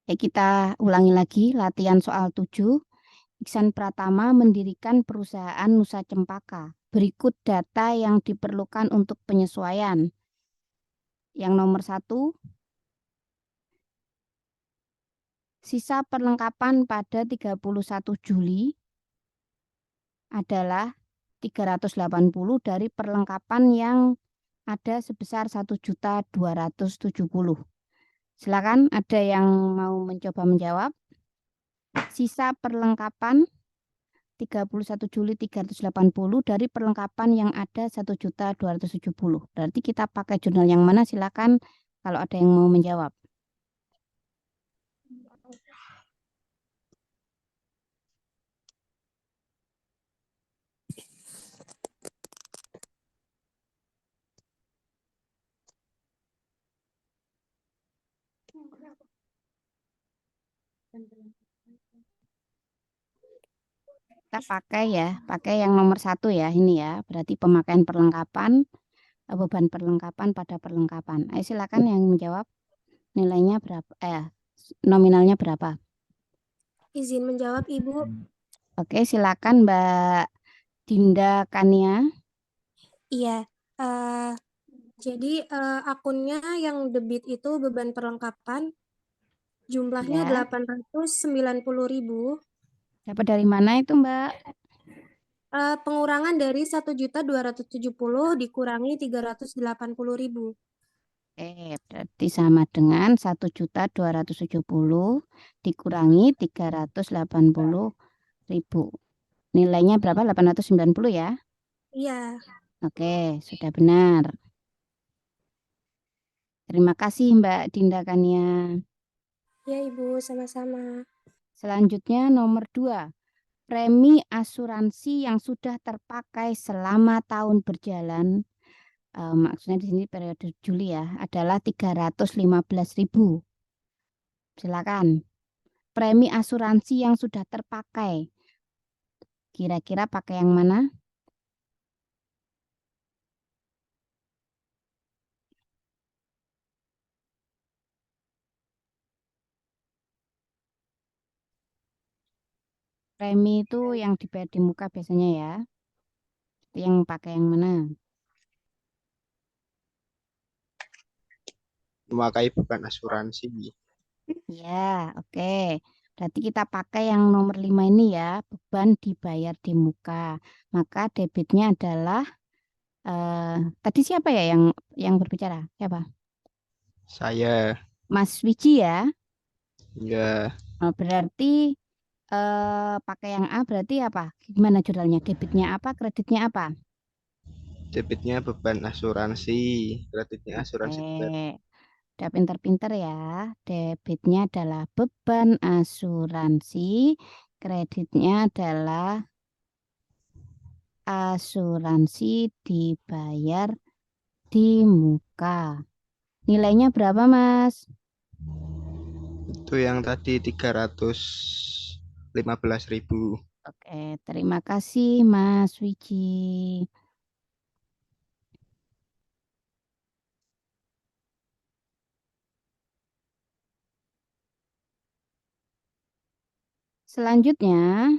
Kita ulangi lagi latihan soal 7. Iksan Pratama mendirikan perusahaan Nusa Cempaka. Berikut data yang diperlukan untuk penyesuaian. Yang nomor 1, sisa perlengkapan pada 31 Juli adalah 380 dari perlengkapan yang ada sebesar 1.270.000. Silakan, ada yang mau mencoba menjawab. Sisa perlengkapan 31 Juli 380 dari perlengkapan yang ada 1.270. Berarti kita pakai jurnal yang mana? Silakan kalau ada yang mau menjawab. Kita pakai yang nomor 1 ya, ini ya. Berarti pemakaian perlengkapan, beban perlengkapan pada perlengkapan. Ayo silakan yang menjawab. Nilainya berapa? Nominalnya berapa? Izin menjawab, Ibu. Oke, silakan Mbak Dinda Kania. Iya. Jadi akunnya yang debit itu beban perlengkapan jumlahnya Ya, 890.000. dapat dari mana itu Mbak? Pengurangan dari 1.270 dikurangi 380.000. Berarti sama dengan 1.270 dikurangi 380.000. Nilainya berapa? 890 ya? Iya. Oke, sudah benar. Terima kasih Mbak Dinda Kania. Ya, Ibu, sama-sama. Selanjutnya nomor 2. Premi asuransi yang sudah terpakai selama tahun berjalan, maksudnya di sini periode Juli ya, adalah 315.000. Silakan. Premi asuransi yang sudah terpakai. Kira-kira pakai yang mana? Premi itu yang dibayar di muka biasanya ya. Yang pakai yang mana? Memakai beban asuransi. Ya, oke. Berarti kita pakai yang nomor 5 ini ya. Beban dibayar di muka. Maka debitnya adalah tadi siapa ya yang berbicara? Siapa? Saya. Mas Wiji ya. Ya, Berarti pakai yang A berarti apa? Gimana jurnalnya? Debitnya apa? Kreditnya apa? debitnya beban asuransi, kreditnya asuransi beban. Oke. Udah pinter-pinter ya. Debitnya adalah beban asuransi. Kreditnya adalah asuransi dibayar di muka. Nilainya berapa, Mas? Itu yang tadi 315.000. Oke, terima kasih, Mas Wiji. Selanjutnya,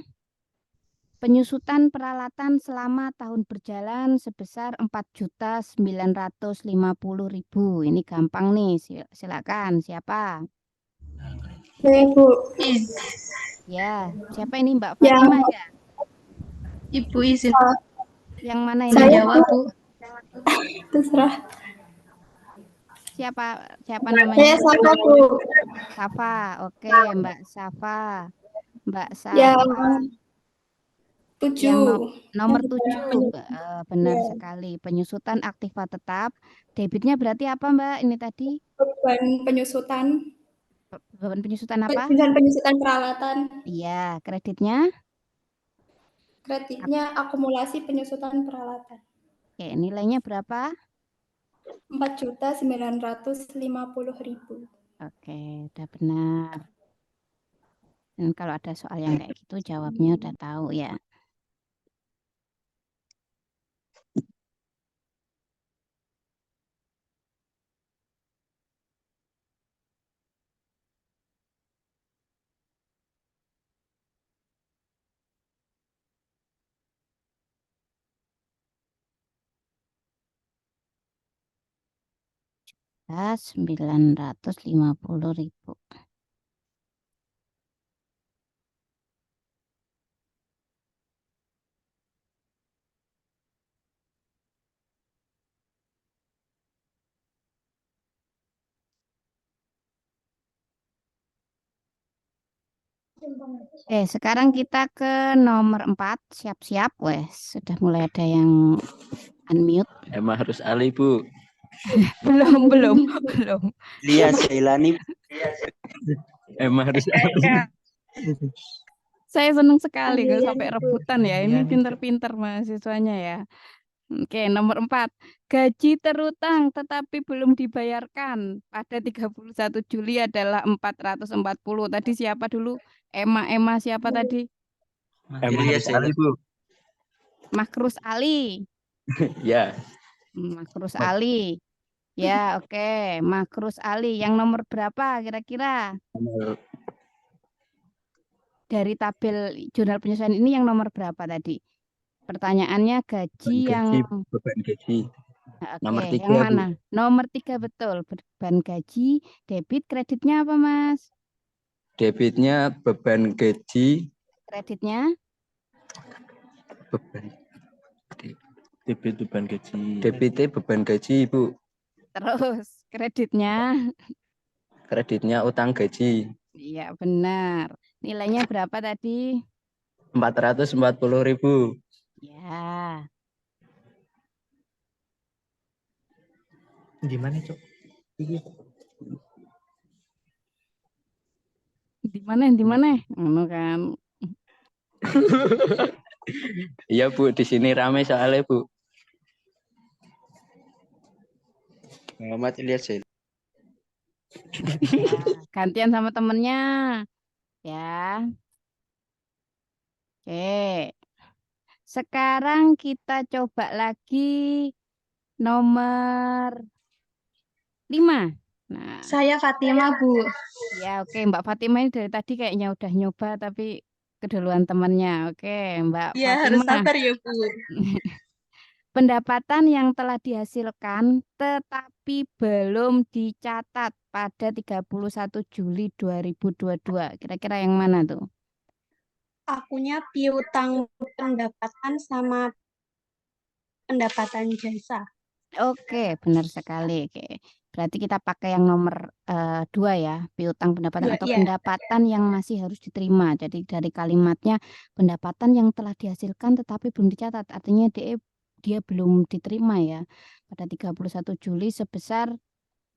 penyusutan peralatan selama tahun berjalan sebesar 4.950.000. Ini gampang nih, silakan. Siapa? Ya, Ibu. Ya, siapa ini Mbak Yang Fatimah ya? Ibu izin Yang mana ini? saya menjawab, Bu. terserah. Siapa siapa Saya namanya? Safa, Bu. Safa. Oke, Mbak Safa. Mbak Yang Safa yang 7. nomor 7. Benar Ya, sekali. Penyusutan aktiva tetap. Debitnya berarti apa, Mbak? Ini tadi beban penyusutan. beban penyusutan apa? Penyusutan peralatan. Iya, kreditnya. Kreditnya akumulasi penyusutan peralatan. Oke, nilainya berapa? 4.950.000. Oke, udah benar. Dan kalau ada soal yang kayak gitu, jawabnya udah tahu ya. 950.000. Sekarang kita ke nomor 4. Siap-siap, wes. Sudah mulai ada yang unmute. Emang harus Ali, Bu. Belum. Lia Jailani. Emang harus Ali. Saya senang sekali kalau Iya, sampai Bu. rebutan ya. Ini pinter-pinter mahasiswanya ya. Oke, nomor 4. Gaji terutang tetapi belum dibayarkan pada 31 Juli adalah 440. Tadi siapa dulu? Emma siapa tadi? Emang harus Ali, Bu. Makrus Ali. Ya. Makrus Ali. Ya, oke. Makrus Ali. Yang nomor berapa kira-kira? Dari tabel jurnal penyesuaian ini yang nomor berapa tadi? Pertanyaannya gaji yang Beban gaji. Oke, Nomor 3, yang Bu. mana? Nomor 3 betul. Beban gaji, debit, kreditnya apa, Mas? Debitnya beban gaji. Kreditnya? Beban. Debit beban gaji. Debitnya beban gaji, Bu. Terus kreditnya? Kreditnya utang gaji. Iya, benar. Nilainya berapa tadi? 440.000. Ya. Gimana, Cok? Di mana? Anu kan. Iya, Bu, di sini rame soalnya, Bu. Muhammad Ilyas Jailani. Ya, gantian sama temennya. Ya. Oke. Sekarang kita coba lagi nomor 5. Nah, Saya Fatima, Bu. ya oke, Mbak Fatima ini dari tadi kayaknya udah nyoba tapi keduluan temannya. Oke, Mbak Ya, harus Fatima. sabar ya, Bu. Pendapatan yang telah dihasilkan tetapi belum dicatat pada 31 Juli 2022. Kira-kira yang mana tuh? Akunya piutang pendapatan sama pendapatan jasa. Oke, benar sekali. Oke. Berarti kita pakai yang nomor 2 ya, piutang pendapatan atau Iya. pendapatan yang masih harus diterima. Jadi dari kalimatnya pendapatan yang telah dihasilkan tetapi belum dicatat. Artinya dia belum diterima ya pada 31 Juli sebesar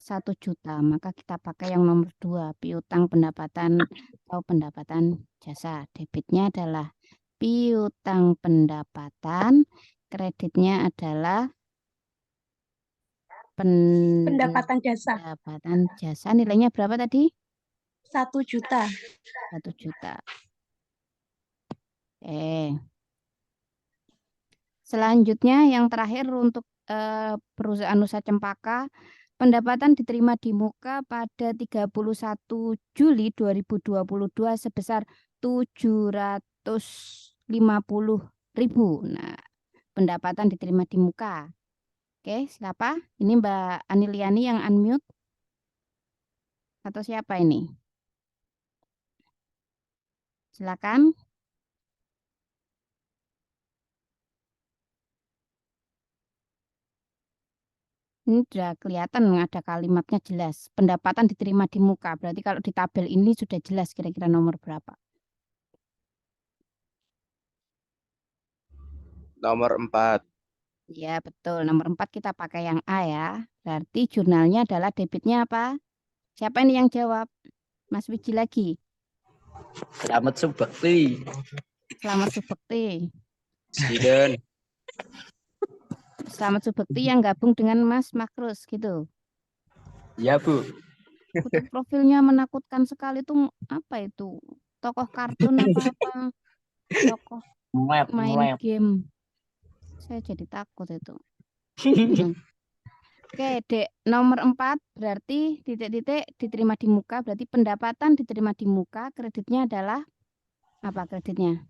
1 juta. Maka kita pakai yang nomor 2, piutang pendapatan atau pendapatan jasa. Debitnya adalah piutang pendapatan, kreditnya adalah Pendapatan jasa. pendapatan jasa. Nilainya berapa tadi? 1 juta. 1 juta. Selanjutnya yang terakhir untuk perusahaan Nusa Cempaka, pendapatan diterima di muka pada 31 Juli 2022 sebesar 750.000. Nah, pendapatan diterima di muka. Oke, siapa? Ini Mbak Aniliani yang unmute. Atau siapa ini? Silakan. Ini sudah kelihatan ada kalimatnya jelas. Pendapatan diterima di muka. Berarti kalau di tabel ini sudah jelas kira-kira nomor berapa. Nomor 4. Ya, betul. Nomor 4 kita pakai yang A ya. Berarti jurnalnya adalah debitnya apa? Siapa ini yang jawab? Mas Wiji lagi. Selamat Subakti. Selamat Subekti. Sidon. Selamat Subekti yang gabung dengan Mas Makrus gitu. Iya, Bu. Foto profilnya menakutkan sekali tuh apa itu? Tokoh kartun apa? Tokoh main game. Saya jadi takut itu. Oke, Dek. Nomor 4 berarti titik-titik diterima di muka. Berarti pendapatan diterima di muka. Kreditnya adalah apa kreditnya?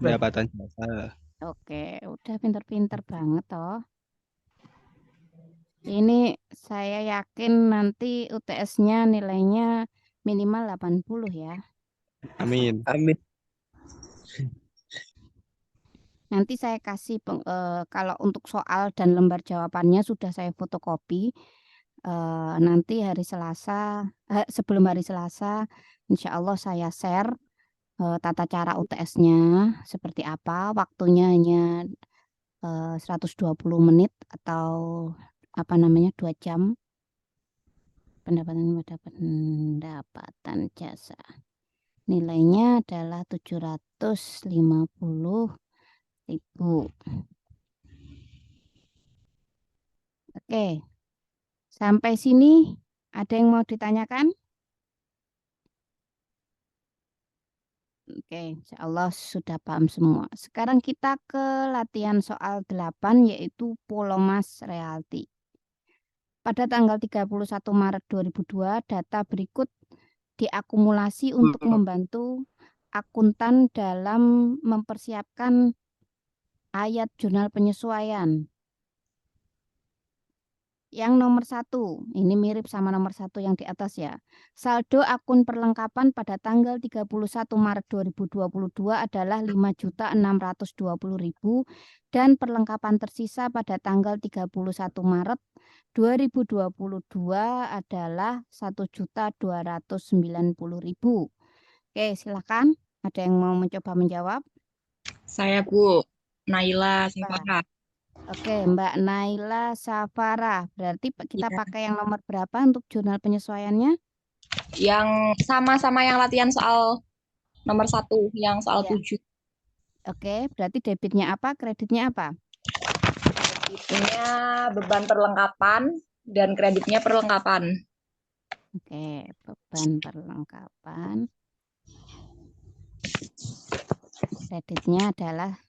Pendapatan jasa. Oke, udah pinter-pinter banget toh. Ini Saya yakin nanti UTS-nya nilainya minimal 80 ya. Amin. Amin. Nanti saya kasih kalau untuk soal dan lembar jawabannya sudah saya fotokopi. Nanti hari Selasa, sebelum hari Selasa, insya Allah saya share tata cara UTS-nya seperti apa. Waktunya hanya 120 menit atau 2 jam. Pendapatan jasa. Nilainya adalah 750.000. Oke, sampai sini ada yang mau ditanyakan? Oke, insya Allah sudah paham semua. Sekarang kita ke latihan soal 8, yaitu Polomas Realty. Pada tanggal 31 Maret 2002, data berikut diakumulasi untuk membantu akuntan dalam mempersiapkan ayat jurnal penyesuaian. Yang nomor 1, ini mirip sama nomor 1 yang di atas ya. Saldo akun perlengkapan pada tanggal 31 Maret 2022 adalah 5.620.000 dan perlengkapan tersisa pada tanggal 31 Maret 2022 adalah 1.290.000. Oke, silakan. Ada yang mau mencoba menjawab? Saya Bu Naila Safara. Oke, Mbak Naila Safara. Berarti kita Iya. pakai yang nomor berapa untuk jurnal penyesuaiannya? Yang sama-sama yang latihan soal nomor 1, yang soal Iya. 7. Oke, berarti debitnya apa, kreditnya apa? Debitnya beban perlengkapan dan kreditnya perlengkapan. Oke, beban perlengkapan. Kreditnya adalah,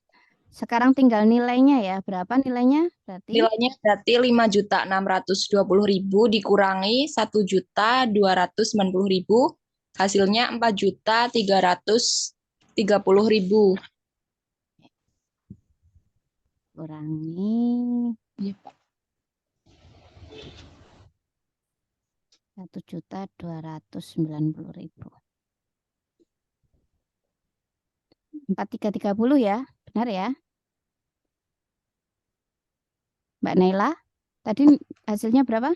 sekarang tinggal nilainya ya. Berapa nilainya? Nilainya berarti 5.620.000 dikurangi 1.290.000, hasilnya 4.330.000. Kurangi Iya, Pak. 1.290.000. 4.330 ya, benar ya? Mbak Naila, tadi hasilnya berapa?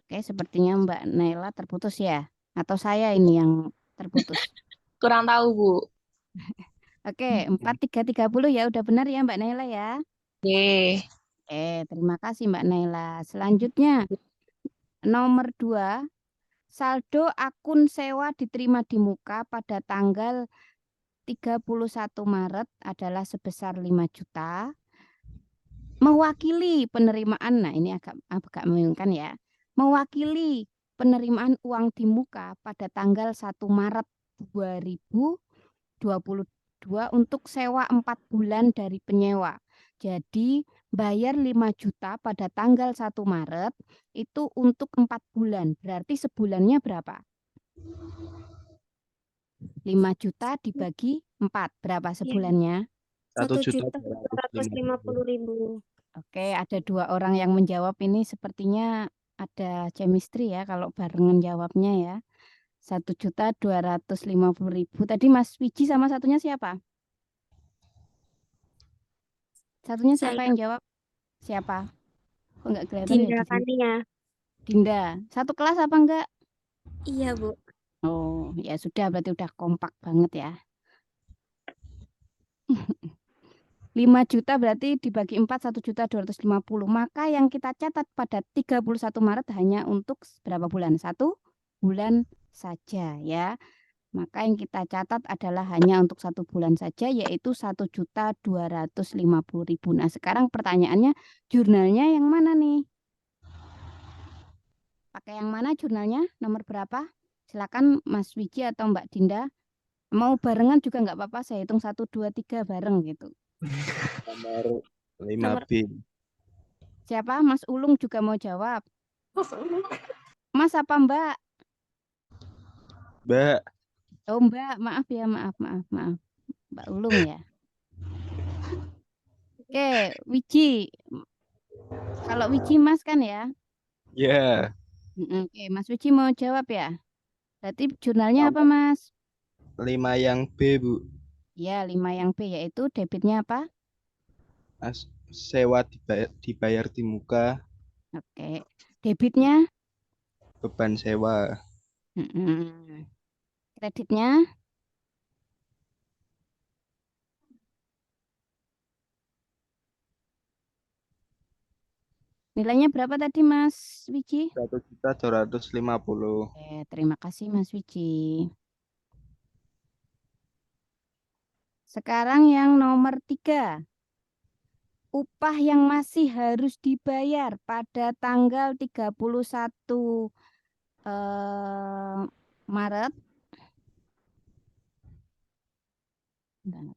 Oke, sepertinya Mbak Naila terputus ya? Atau saya ini yang terputus? Kurang tahu, Bu. Oke, 4.330 ya, udah benar ya Mbak Naila ya? Oke. Terima kasih Mbak Naila. Selanjutnya, nomor 2, saldo akun sewa diterima di muka pada tanggal 31 Maret adalah sebesar 5 juta. Mewakili penerimaan, nah ini agak membingungkan ya. Mewakili penerimaan uang di muka pada tanggal 1 Maret 2022 untuk sewa 4 bulan dari penyewa. Jadi bayar 5 juta pada tanggal 1 Maret itu untuk 4 bulan. Berarti sebulannya berapa? 5 juta dibagi 4. Berapa sebulannya? 1.250.000. Oke, ada 2 orang yang menjawab ini, sepertinya ada chemistry ya kalau barengan jawabnya ya. 1.250.000. Tadi Mas Wiji sama satunya siapa? Satunya siapa yang jawab? Siapa? Kok nggak kelihatan ya Dinda di sini? Kania. Dinda. Satu kelas apa enggak? Iya, Bu. Oh, ya sudah, berarti udah kompak banget ya. 5 juta berarti dibagi 4, 1.250.000. Maka yang kita catat pada 31 Maret hanya untuk berapa bulan? 1 bulan saja ya. Maka yang kita catat adalah hanya untuk 1 bulan saja, yaitu 1.250.000. Nah, sekarang pertanyaannya, jurnalnya yang mana nih? Pakai yang mana jurnalnya? Nomor berapa? Silakan Mas Wiji atau Mbak Dinda. Mau barengan juga nggak apa-apa, saya hitung 1, 2, 3 bareng gitu. Nomor 5B. Siapa? Mas Ulung juga mau jawab. Mas apa Mbak? Mbak. Oh Mbak, maaf ya, maaf. Mbak Ulung ya. Oke, Wiji. Kalau Wiji Mas kan ya? Ya. Oke, Mas Wiji mau jawab ya? Berarti jurnalnya apa Nomor Mas? 5 yang B, Bu. Ya, 5 yang B yaitu debitnya apa? Sewa dibayar di muka, Oke. Debitnya? beban sewa. Kreditnya? Nilainya berapa tadi Mas Wiji? 1.250.000. Oke, terima kasih Mas Wiji. Sekarang yang nomor 3. Upah yang masih harus dibayar pada tanggal 31 Maret. Bentar.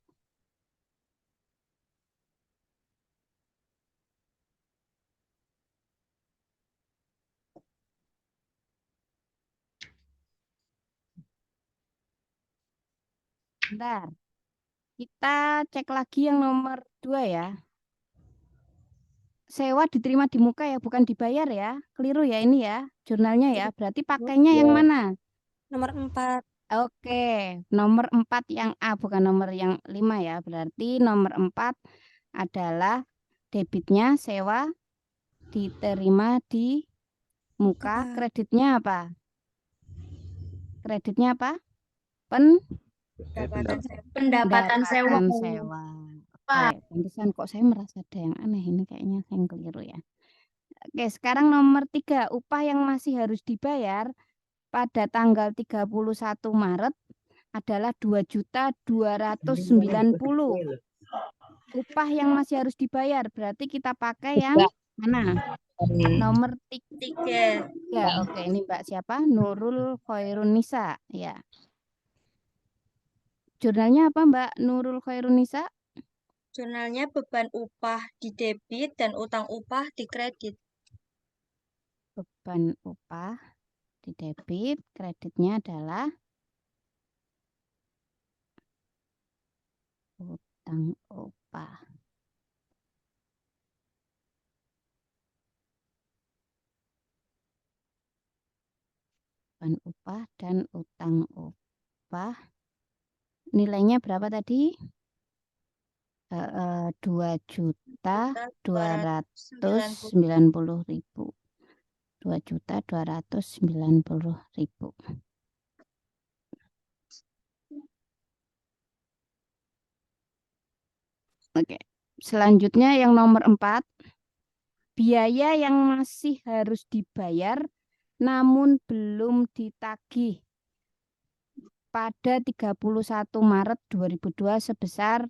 Bentar. Kita cek lagi yang nomor 2 ya. Sewa diterima di muka ya, bukan dibayar ya. Keliru ya ini ya, jurnalnya ya. Berarti pakainya yang Ya. mana? Nomor 4. Oke, nomor 4 yang A, bukan nomor yang 5 ya. Berarti nomor 4 adalah debitnya sewa diterima di muka. Kreditnya apa? Kreditnya apa? Pendapatan sewa. Pendapatan sewa. Oke, pantesan kok saya merasa ada yang aneh ini, kayaknya saya yang keliru ya. Oke, sekarang nomor 3, upah yang masih harus dibayar pada tanggal 31 Maret adalah 2.290.000. Upah yang masih harus dibayar, berarti kita pakai yang mana? Nomor 3. Oke, ini Mbak siapa? Nurul Khairunisa ya. Jurnalnya apa Mbak Nurul Khairunisa? Jurnalnya beban upah di debit dan utang upah di kredit. Beban upah di debit, kreditnya adalah utang upah. Beban upah dan utang upah. Nilainya berapa tadi? 2.290.000. 2.290.000. Oke. Selanjutnya yang nomor 4. Biaya yang masih harus dibayar namun belum ditagih pada 31 Maret 2002 sebesar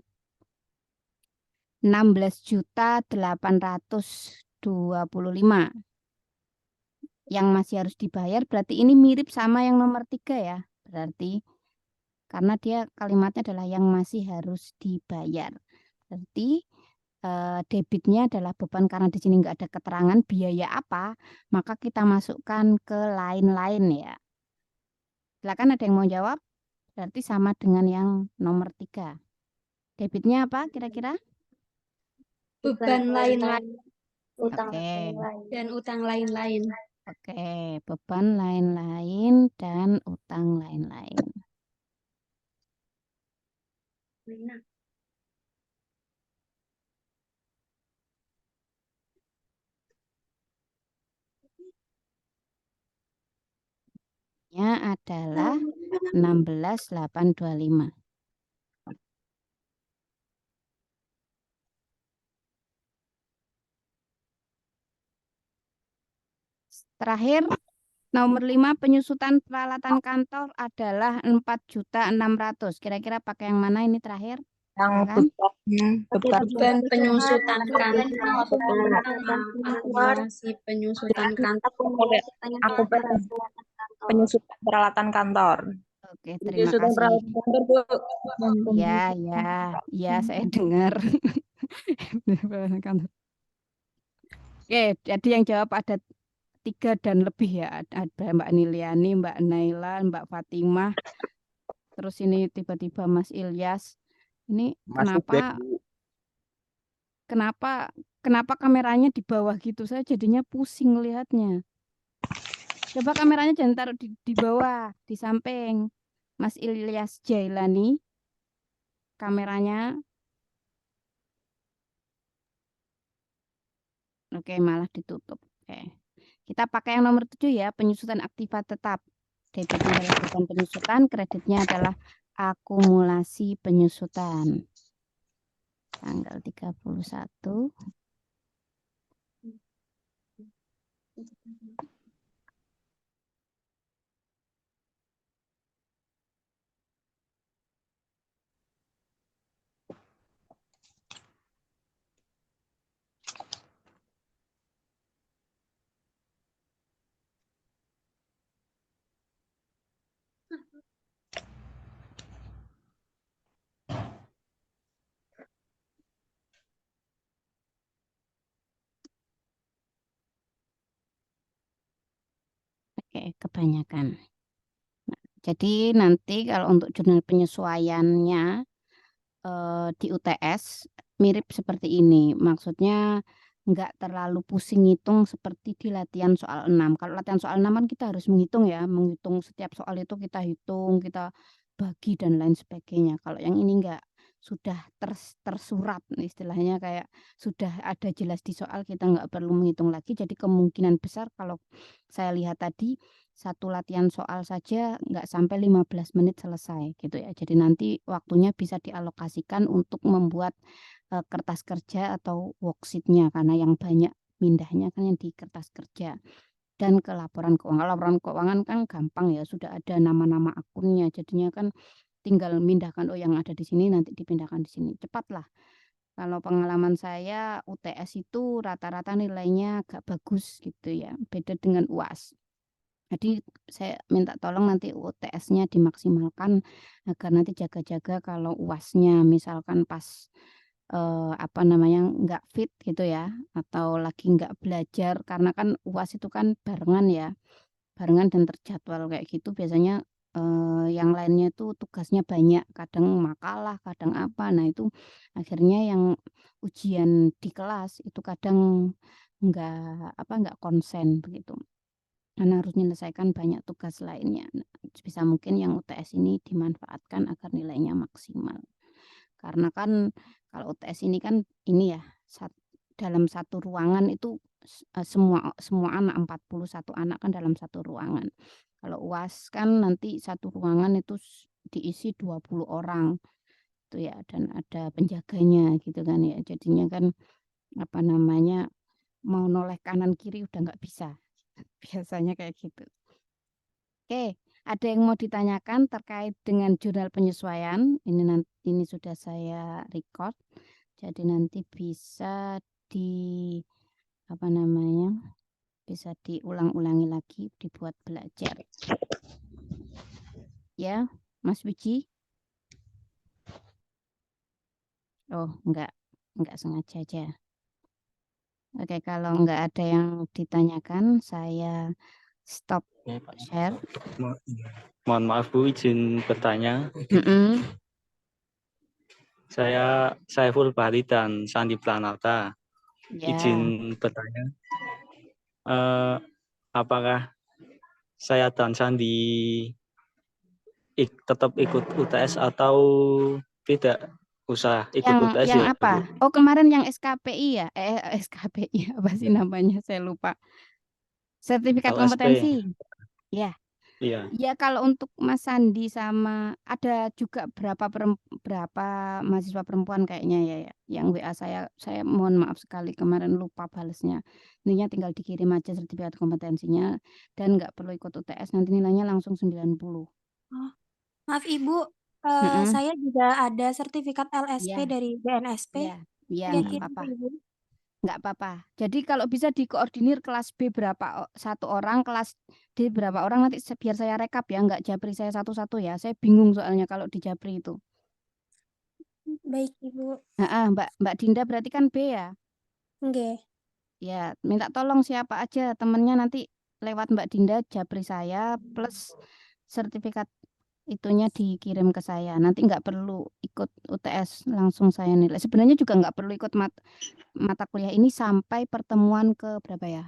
16.825.000. Yang masih harus dibayar berarti ini mirip sama yang nomor 3 ya. Berarti karena dia kalimatnya adalah yang masih harus dibayar. Berarti debitnya adalah beban, karena di sini nggak ada keterangan biaya apa, maka kita masukkan ke lain-lain ya. Silakan, ada yang mau jawab? Berarti sama dengan yang nomor 3. Debitnya apa kira-kira? Beban lain-lain. Oke. Dan utang lain-lain. Oke, beban lain-lain dan utang lain-lain. Adalah 16.825. Terakhir, nomor 5, penyusutan peralatan kantor adalah 4.600.000. Kira-kira pakai yang mana ini terakhir? Yang Beban penyusutan kantor. Akumulasi penyusutan kantor. Aku penyusutan peralatan kantor. Oke, terima kasih. Ya, saya dengar. Oke, jadi yang jawab ada 3 dan lebih ya. Ada Mbak Niliani, Mbak Naila, Mbak Fatimah. Terus ini tiba-tiba Mas Ilyas. Ini Masuk back, kenapa Bu. kenapa kameranya di bawah gitu? Saya jadinya pusing lihatnya. Coba kameranya jangan taruh di bawah, di samping. Mas Ilyas Jailani. Kameranya. Oke, malah ditutup. Oke. Kita pakai yang nomor 7 ya, penyusutan aktiva tetap. Debitnya adalah beban penyusutan, kreditnya adalah akumulasi penyusutan. Tanggal 31. Oke, kebanyakan. Nah, jadi nanti kalau untuk jurnal penyesuaiannya di UTS mirip seperti ini. Maksudnya nggak terlalu pusing ngitung seperti di latihan soal 6. Kalau latihan soal 6 kan kita harus menghitung ya, menghitung setiap soal itu kita hitung, kita bagi dan lain sebagainya. Kalau yang ini nggak, sudah tersurat istilahnya, kayak sudah ada jelas di soal, kita nggak perlu menghitung lagi. Jadi kemungkinan besar kalau saya lihat tadi satu latihan soal saja nggak sampai 15 menit selesai gitu ya. Jadi nanti waktunya bisa dialokasikan untuk membuat kertas kerja atau worksheet-nya, karena yang banyak mindahnya kan yang di kertas kerja. Dan ke laporan keuangan. Laporan keuangan kan gampang ya, sudah ada nama-nama akunnya. Jadinya kan tinggal mindahkan, oh yang ada di sini nanti dipindahkan di sini. Cepatlah. Kalau pengalaman saya UTS itu rata-rata nilainya agak bagus gitu ya. Beda dengan UAS. Jadi saya minta tolong nanti UTS-nya dimaksimalkan agar nanti jaga-jaga kalau UAS-nya misalkan pas nggak fit gitu ya, atau lagi nggak belajar, karena kan UAS itu kan barengan ya, barengan dan terjadwal kayak gitu. Biasanya yang lainnya itu tugasnya banyak, kadang makalah, kadang apa. Nah itu akhirnya yang ujian di kelas itu kadang nggak konsen begitu, karena harus menyelesaikan banyak tugas lainnya. Nah, bisa mungkin yang UTS ini dimanfaatkan agar nilainya maksimal. Karena kan kalau UTS ini kan ini ya, dalam satu ruangan itu semua anak, 41 anak kan dalam satu ruangan. Kalau UAS kan nanti satu ruangan itu diisi 20 orang itu ya, dan ada penjaganya gitu kan ya. Jadinya kan mau noleh kanan kiri udah nggak bisa. Biasanya kayak gitu. Oke, ada yang mau ditanyakan terkait dengan jurnal penyesuaian? Ini sudah saya record. Jadi nanti bisa bisa diulang-ulangi lagi, dibuat belajar. Ya, Mas Wiji? Oh, enggak sengaja aja. Oke, kalau enggak ada yang ditanyakan, saya stop share. Mohon maaf Bu, izin bertanya. Saya Saiful Bahri dan Sandi Planata. Ya. Izin bertanya, apakah saya dan Sandi tetap ikut UTS atau tidak usah ikut UTS yang ya? apa? Oh, kemarin yang SKPI ya? SKPI apa sih namanya? Saya lupa. Sertifikat LSP. kompetensi. Ya. Iya. Ya, kalau untuk Mas Sandi sama ada juga berapa mahasiswa perempuan kayaknya ya, yang WA saya mohon maaf sekali kemarin lupa balesnya. Ininya tinggal dikirim aja sertifikat kompetensinya dan nggak perlu ikut UTS, nanti nilainya langsung 90. Oh, maaf Ibu, saya juga ada sertifikat LSP Ya. dari BNSP. Ya, Lihat nggak itu, apa-apa. Ibu. Nggak apa-apa. Jadi kalau bisa dikoordinir kelas B satu orang, kelas D berapa orang, nanti biar saya rekap ya, nggak japri saya satu-satu ya. Saya bingung soalnya kalau di japri itu. Baik Ibu. Mbak Dinda berarti kan B ya? Nggih. Ya, minta tolong siapa aja temennya nanti lewat Mbak Dinda japri saya plus sertifikat itunya dikirim ke saya. Nanti nggak perlu ikut UTS, langsung saya nilai. Sebenarnya juga nggak perlu ikut mata kuliah ini sampai pertemuan ke berapa ya?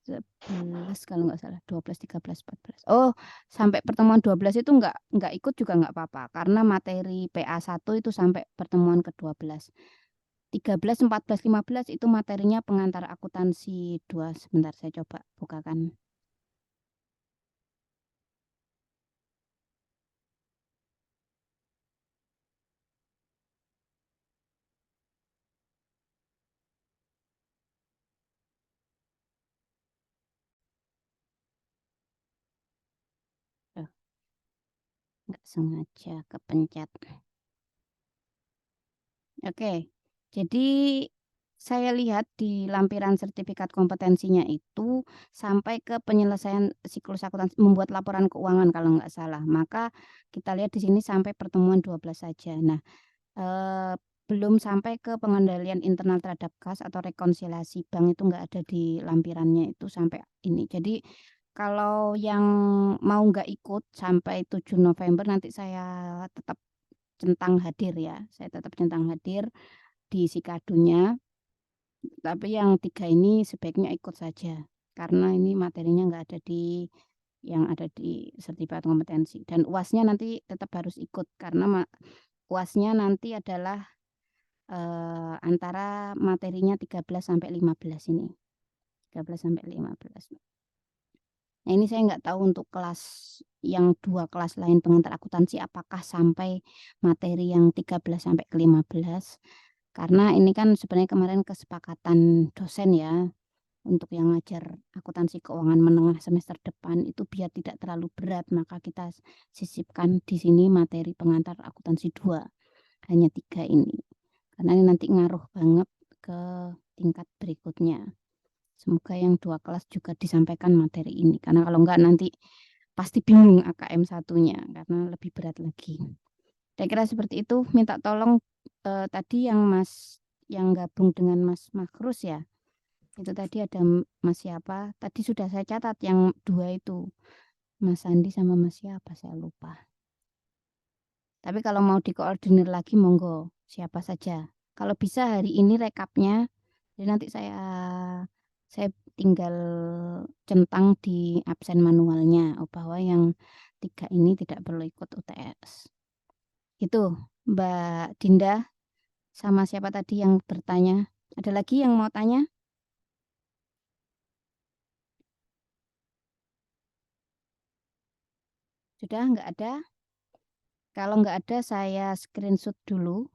11 kalau nggak salah, 12, 13, 14. Oh, sampai pertemuan 12 itu nggak ikut juga nggak apa-apa karena materi PA1 itu sampai pertemuan ke-12. 13, 14, 15 itu materinya pengantar akuntansi 2. Sebentar saya coba bukakan. Tuh, nggak sengaja kepencet. Oke, jadi saya lihat di lampiran sertifikat kompetensinya itu sampai ke penyelesaian siklus akuntansi membuat laporan keuangan kalau nggak salah. Maka kita lihat di sini sampai pertemuan 12 saja. Nah, belum sampai ke pengendalian internal terhadap kas atau rekonsiliasi bank itu nggak ada di lampirannya itu sampai ini. Jadi kalau yang mau nggak ikut sampai 7 November nanti saya tetap centang hadir ya. Saya tetap centang hadir di sikadunya. Tapi yang 3 ini sebaiknya ikut saja. Karena ini materinya nggak ada di yang ada di sertifikat kompetensi. Dan UASnya nanti tetap harus ikut. Karena UASnya nanti adalah antara materinya 13 sampai 15 ini. 13 sampai 15. Nah, ini saya nggak tahu untuk kelas yang 2 kelas lain pengantar akuntansi apakah sampai materi yang 13 sampai ke 15. Karena ini kan sebenarnya kemarin kesepakatan dosen ya untuk yang ngajar akuntansi keuangan menengah semester depan itu biar tidak terlalu berat maka kita sisipkan di sini materi pengantar akuntansi 2 hanya 3 ini. Karena ini nanti ngaruh banget ke tingkat berikutnya. Semoga yang 2 kelas juga disampaikan materi ini. Karena kalau enggak nanti pasti bingung AKM satunya. Karena lebih berat lagi. Saya kira seperti itu. Minta tolong tadi yang gabung dengan Mas Makrus ya. Itu tadi ada Mas siapa. Tadi sudah saya catat yang 2 itu. Mas Sandi sama Mas siapa saya lupa. Tapi kalau mau dikoordinir lagi monggo. Siapa saja. Kalau bisa hari ini rekapnya. Jadi nanti saya tinggal centang di absen manualnya bahwa yang 3 ini tidak perlu ikut UTS. Itu Mbak Dinda sama siapa tadi yang bertanya? Ada lagi yang mau tanya? Sudah nggak ada? Kalau nggak ada saya screenshot dulu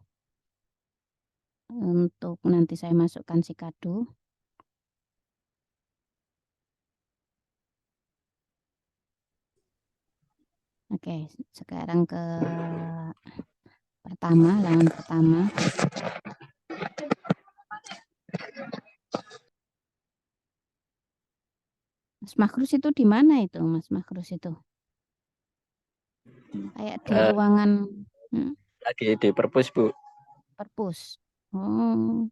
untuk nanti saya masukkan sikadu. Oke, sekarang ke pertama, halaman pertama. Mas Makrus itu di mana itu, Mas Makrus itu? Kayak di ruangan lagi di perpus, Bu. perpus. Oh,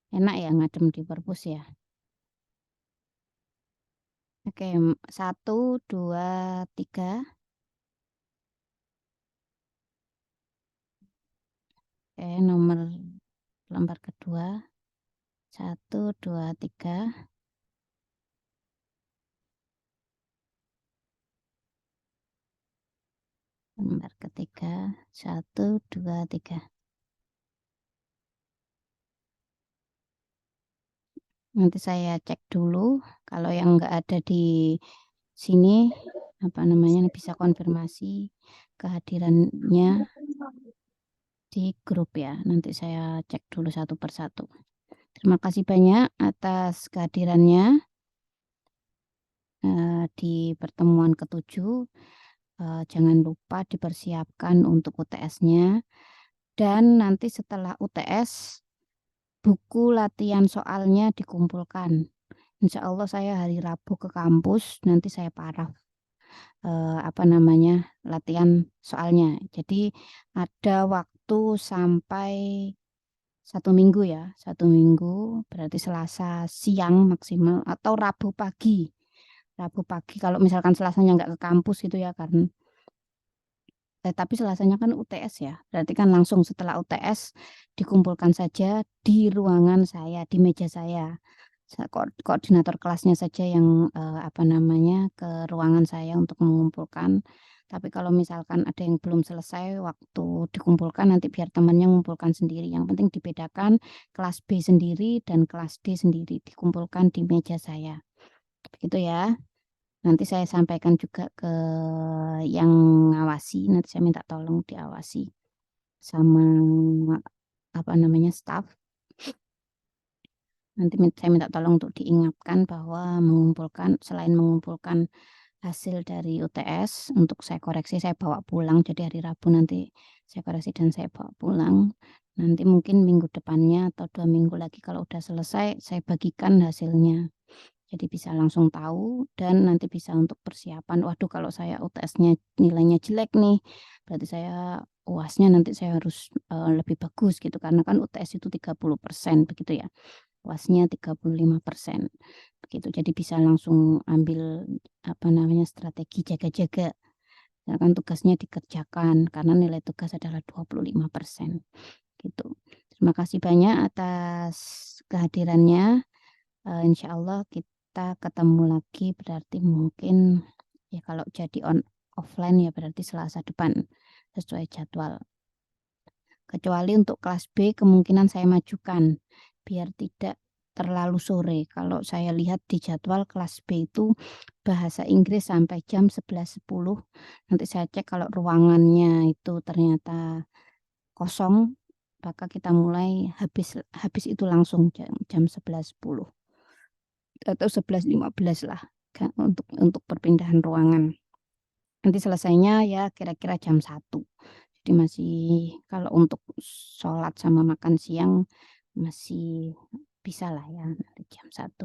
enak ya ngadem di perpus ya. Oke, 1, 2, 3. Oke, nomor lembar kedua. 1, 2, 3. Lembar ketiga. 1, 2, 3. Nanti saya cek dulu. Kalau yang nggak ada di sini, apa namanya, bisa konfirmasi kehadirannya di grup ya. Nanti saya cek dulu satu persatu. Terima kasih banyak atas kehadirannya di pertemuan ke-7. Jangan lupa dipersiapkan untuk UTS-nya. Dan nanti setelah UTS, buku latihan soalnya dikumpulkan. Insya Allah saya hari Rabu ke kampus, nanti saya paraf latihan soalnya. Jadi ada waktu sampai 1 minggu ya, 1 minggu berarti Selasa siang maksimal atau Rabu pagi. Rabu pagi kalau misalkan Selasanya nggak ke kampus gitu ya karena tapi Selasanya kan UTS ya, berarti kan langsung setelah UTS dikumpulkan saja di ruangan saya, di meja saya. Koordinator kelasnya saja yang ke ruangan saya untuk mengumpulkan. Tapi kalau misalkan ada yang belum selesai waktu dikumpulkan, nanti biar temannya mengumpulkan sendiri. Yang penting dibedakan kelas B sendiri dan kelas D sendiri dikumpulkan di meja saya. Begitu ya. Nanti saya sampaikan juga ke yang ngawasi. Nanti saya minta tolong diawasi sama staff. Nanti saya minta tolong untuk diingatkan bahwa selain mengumpulkan hasil dari UTS untuk saya koreksi, saya bawa pulang. Jadi hari Rabu nanti saya koreksi dan saya bawa pulang. Nanti mungkin minggu depannya atau 2 minggu lagi kalau udah selesai, saya bagikan hasilnya. Jadi bisa langsung tahu dan nanti bisa untuk persiapan. Waduh, kalau saya UTS-nya nilainya jelek nih, berarti saya UAS-nya nanti saya harus lebih bagus gitu. Karena kan UTS itu 30% begitu ya. UAS-nya 35%. Begitu. Jadi bisa langsung ambil strategi jaga-jaga. Kan tugasnya dikerjakan karena nilai tugas adalah 25%. Gitu. Terima kasih banyak atas kehadirannya. Insya Allah kita ketemu lagi berarti mungkin ya kalau jadi offline ya berarti Selasa depan sesuai jadwal. Kecuali untuk kelas B kemungkinan saya majukan biar tidak terlalu sore. Kalau saya lihat di jadwal kelas B itu bahasa Inggris sampai jam 11.10. Nanti saya cek kalau ruangannya itu ternyata kosong, maka kita mulai habis itu langsung jam 11.10 atau 11.15 lah untuk perpindahan ruangan. Nanti selesainya ya kira-kira jam 1. Jadi masih kalau untuk sholat sama makan siang masih bisa lah ya nanti jam 1.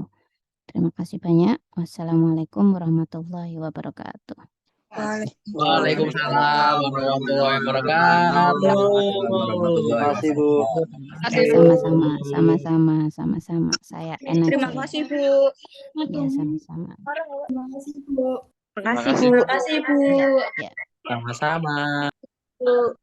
Terima kasih banyak. Wassalamualaikum warahmatullahi wabarakatuh. Waalaikumsalam warahmatullahi wabarakatuh. Terima kasih, Bu. Sama-sama. Saya enak. Terima kasih, Bu. Ya, sama-sama. Terima kasih, Bu. Terima kasih, Bu. Ya. Sama-sama. Bu.